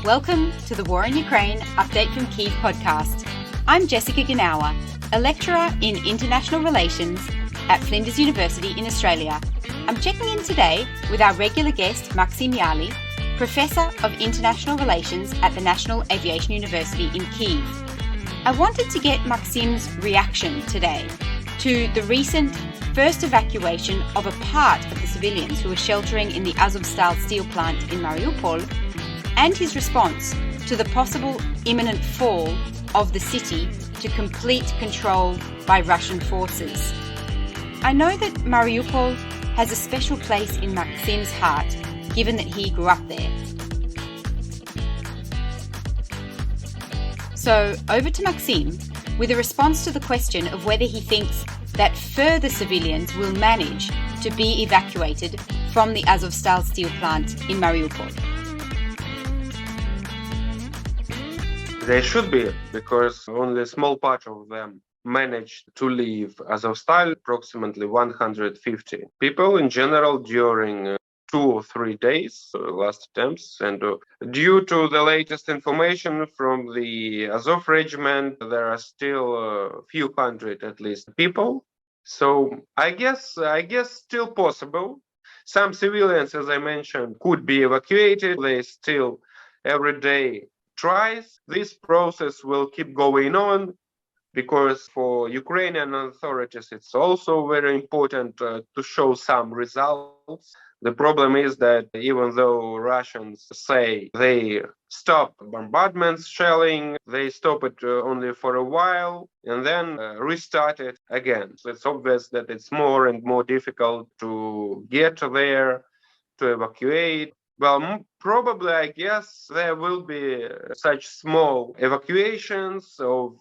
Welcome to the War in Ukraine Update from Kyiv podcast. I'm Jessica Ganawa, a lecturer in international relations at Flinders University in Australia. I'm checking in today with our regular guest, Maksym Yali, Professor of International Relations at the National Aviation University in Kyiv. I wanted to get Maksym's reaction today to the recent first evacuation of a part of the civilians who were sheltering in the Azovstal steel plant in Mariupol, and his response to the possible imminent fall of the city to complete control by Russian forces. I know that Mariupol has a special place in Maksym's heart, given that he grew up there. So over to Maksym with a response to the question of whether he thinks that further civilians will manage to be evacuated from the Azovstal steel plant in Mariupol. They should be, because only a small part of them managed to leave Azovstal, approximately 150 people in general during 2 or 3 days, last attempts. And due to the latest information from the Azov regiment, there are still a few hundred at least people. So I guess still possible. Some civilians, as I mentioned, could be evacuated. They still every day tries. This process will keep going on because for Ukrainian authorities, it's also very important to show some results. The problem is that even though Russians say they stop bombardments, shelling, they stop it only for a while and then restart it again. So it's obvious that it's more and more difficult to get there, to evacuate. Well, probably, I guess, there will be such small evacuations of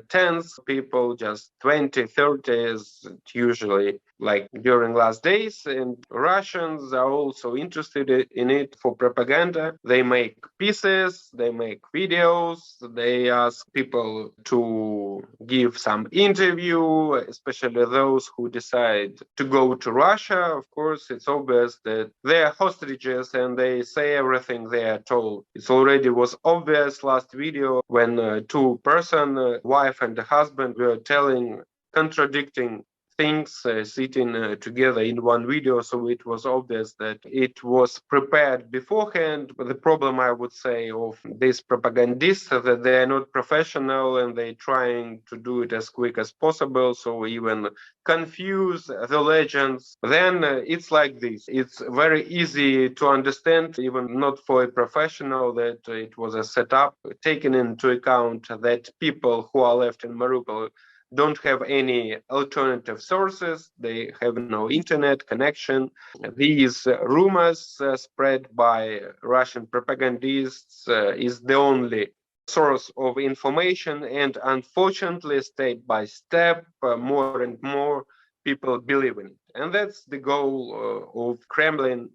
tens of people, just 20, 30 is usually like during last days. And Russians are also interested in it for propaganda. They make pieces, they make videos, they ask people to give some interview, especially those who decide to go to Russia. Of course, it's obvious that they are hostages and they say everything they are told. It already was obvious last video when two person, wife and the husband, were telling contradicting things sitting together in one video, so it was obvious that it was prepared beforehand. But the problem, I would say, of these propagandists that they are not professional and they're trying to do it as quick as possible, so even confuse the legends. Then it's like this. It's very easy to understand, even not for a professional, that it was a setup, taking into account that people who are left in Mariupol don't have any alternative sources. They have no internet connection. These rumors spread by Russian propagandists is the only source of information. And unfortunately, step by step, more and more people believe in it. And that's the goal of Kremlin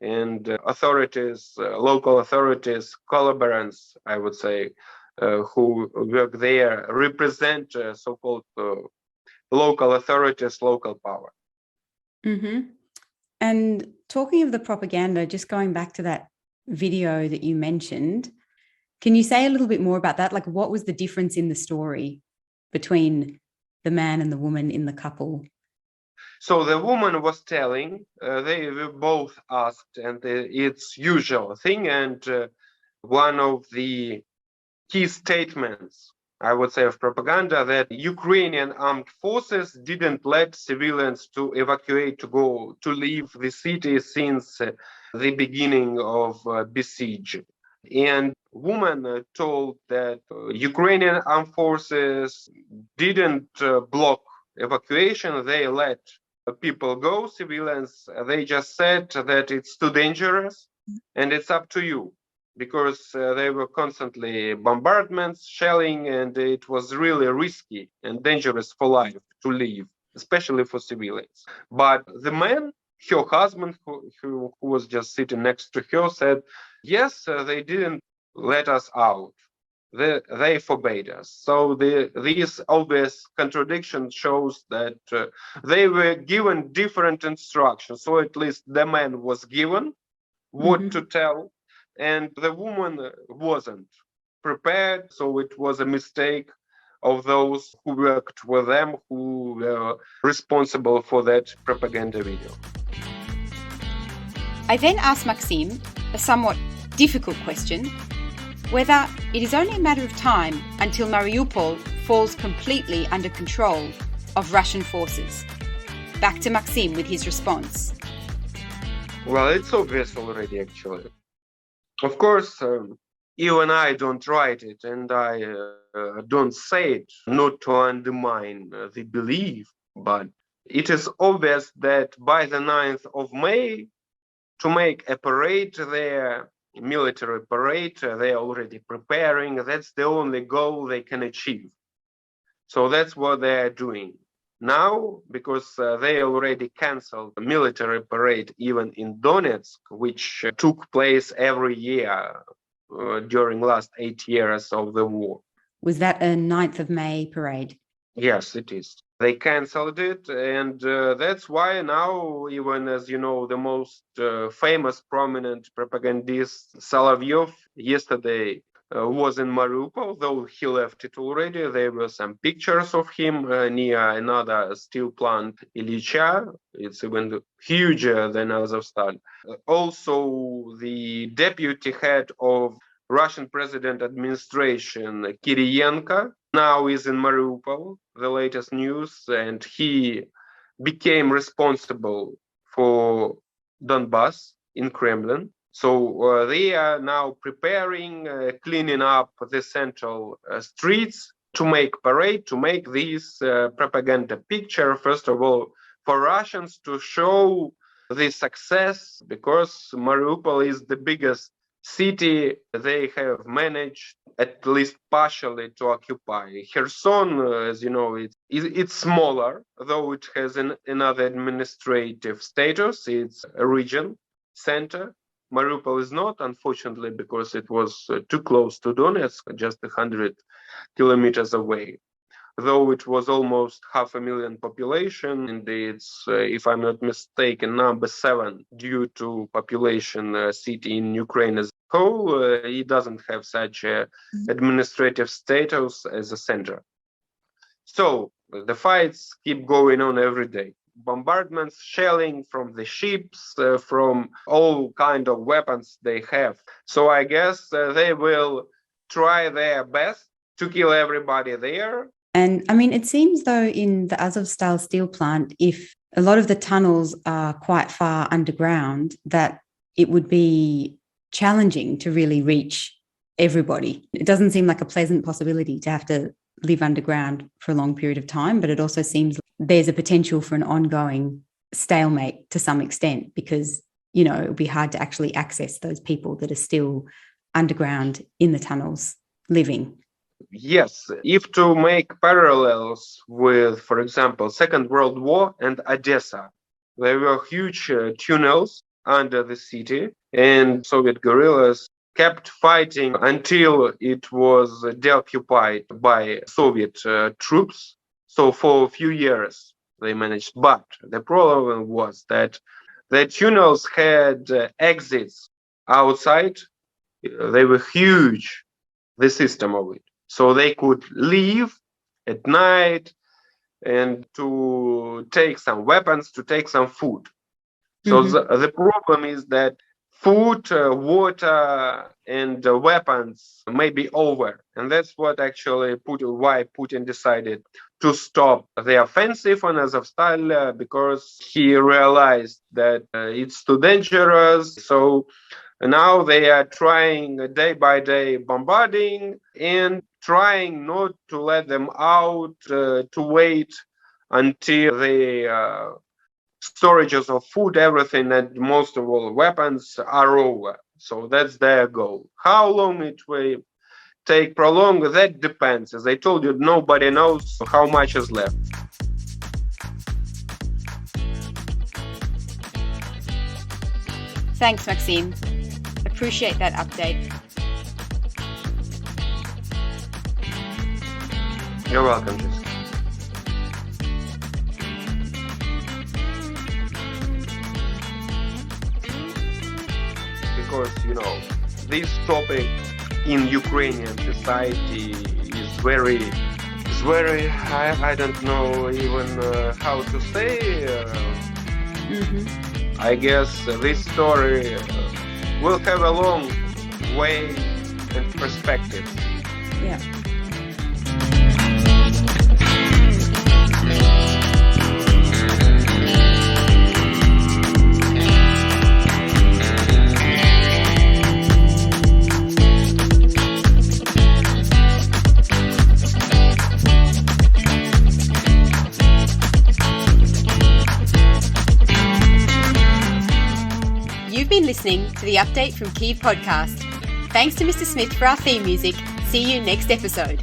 and authorities, local authorities, collaborators, I would say, who work there, represent so-called local authorities, local power. Mm-hmm. And talking of the propaganda, just going back to that video that you mentioned, can you say a little bit more about that? Like, what was the difference in the story between the man and the woman in the couple? So the woman was telling, they were both asked, and it's usual thing, and one of the key statements, I would say, of propaganda, that Ukrainian armed forces didn't let civilians to evacuate, to leave the city since the beginning of besiege. And woman told that Ukrainian armed forces didn't block evacuation. They let people go, civilians. They just said that it's too dangerous and it's up to you, because there were constantly bombardments, shelling, and it was really risky and dangerous for life to leave, especially for civilians. But the man, her husband, who was just sitting next to her, said, yes, they didn't let us out. They forbade us. So this obvious contradiction shows that they were given different instructions. So at least the man was given what to tell, and the woman wasn't prepared. So it was a mistake of those who worked with them, who were responsible for that propaganda video. I then asked Maksym a somewhat difficult question, whether it is only a matter of time until Mariupol falls completely under control of Russian forces. Back to Maksym with his response. Well, it's obvious already, actually. Of course, you and I don't write it, and I don't say it not to undermine the belief, but it is obvious that by the 9th of May, to make a parade there, military parade, they're already preparing. That's the only goal they can achieve. So that's what they're doing now, because they already canceled the military parade even in Donetsk, which took place every year during last 8 years of the war. Was that a 9th of May parade? Yes, it is. They canceled it, and that's why now, even as you know, the most famous, prominent propagandist Solovyov yesterday was in Mariupol, though he left it already. There were some pictures of him near another steel plant, Ilyicha. It's even huger than Azovstal. Also, the deputy head of Russian president administration, Kiriyenko, now is in Mariupol, the latest news, and he became responsible for Donbass in Kremlin. So they are now preparing, cleaning up the central streets to make parade, to make this propaganda picture, first of all, for Russians to show the success, because Mariupol is the biggest city they have managed, at least partially, to occupy. Kherson, as you know, it's smaller, though it has another administrative status. It's a region center. Mariupol is not, unfortunately, because it was too close to Donetsk, just 100 kilometers away. Though it was almost 500,000 population, and it's, if I'm not mistaken, number 7 due to population city in Ukraine as a whole. It doesn't have such a administrative status as a center. So the fights keep going on every day. Bombardments, shelling from the ships, from all kind of weapons they have. So I guess they will try their best to kill everybody there. And I mean, it seems though in the Azovstal steel plant, if a lot of the tunnels are quite far underground, that it would be challenging to really reach everybody. It doesn't seem like a pleasant possibility to have to live underground for a long period of time, but it also seems there's a potential for an ongoing stalemate to some extent, because, you know, it would be hard to actually access those people that are still underground in the tunnels living. Yes, if to make parallels with, for example, Second World War and Odessa, there were huge tunnels under the city, and Soviet guerrillas kept fighting until it was deoccupied by Soviet troops. So for a few years they managed. But the problem was that the tunnels had exits outside. They were huge, the system of it. So they could leave at night and to take some weapons, to take some food. So the problem is that food, water, and weapons may be over. And that's what actually why Putin decided to stop the offensive on Azovstal, because he realized that it's too dangerous. So now they are trying day by day bombarding and trying not to let them out, to wait until the storages of food, everything, and most of all weapons are over. So that's their goal. How long it will take prolong, that depends. As I told you, nobody knows how much is left. Thanks, Maksym. Appreciate that update. You're welcome, Jessica. Because, this topic in Ukrainian society is very, I don't know even how to say. I guess this story will have a long way and perspective. Yeah. You've been listening to the Update from Kyiv podcast. Thanks to Mr. Smith for our theme music. See you next episode.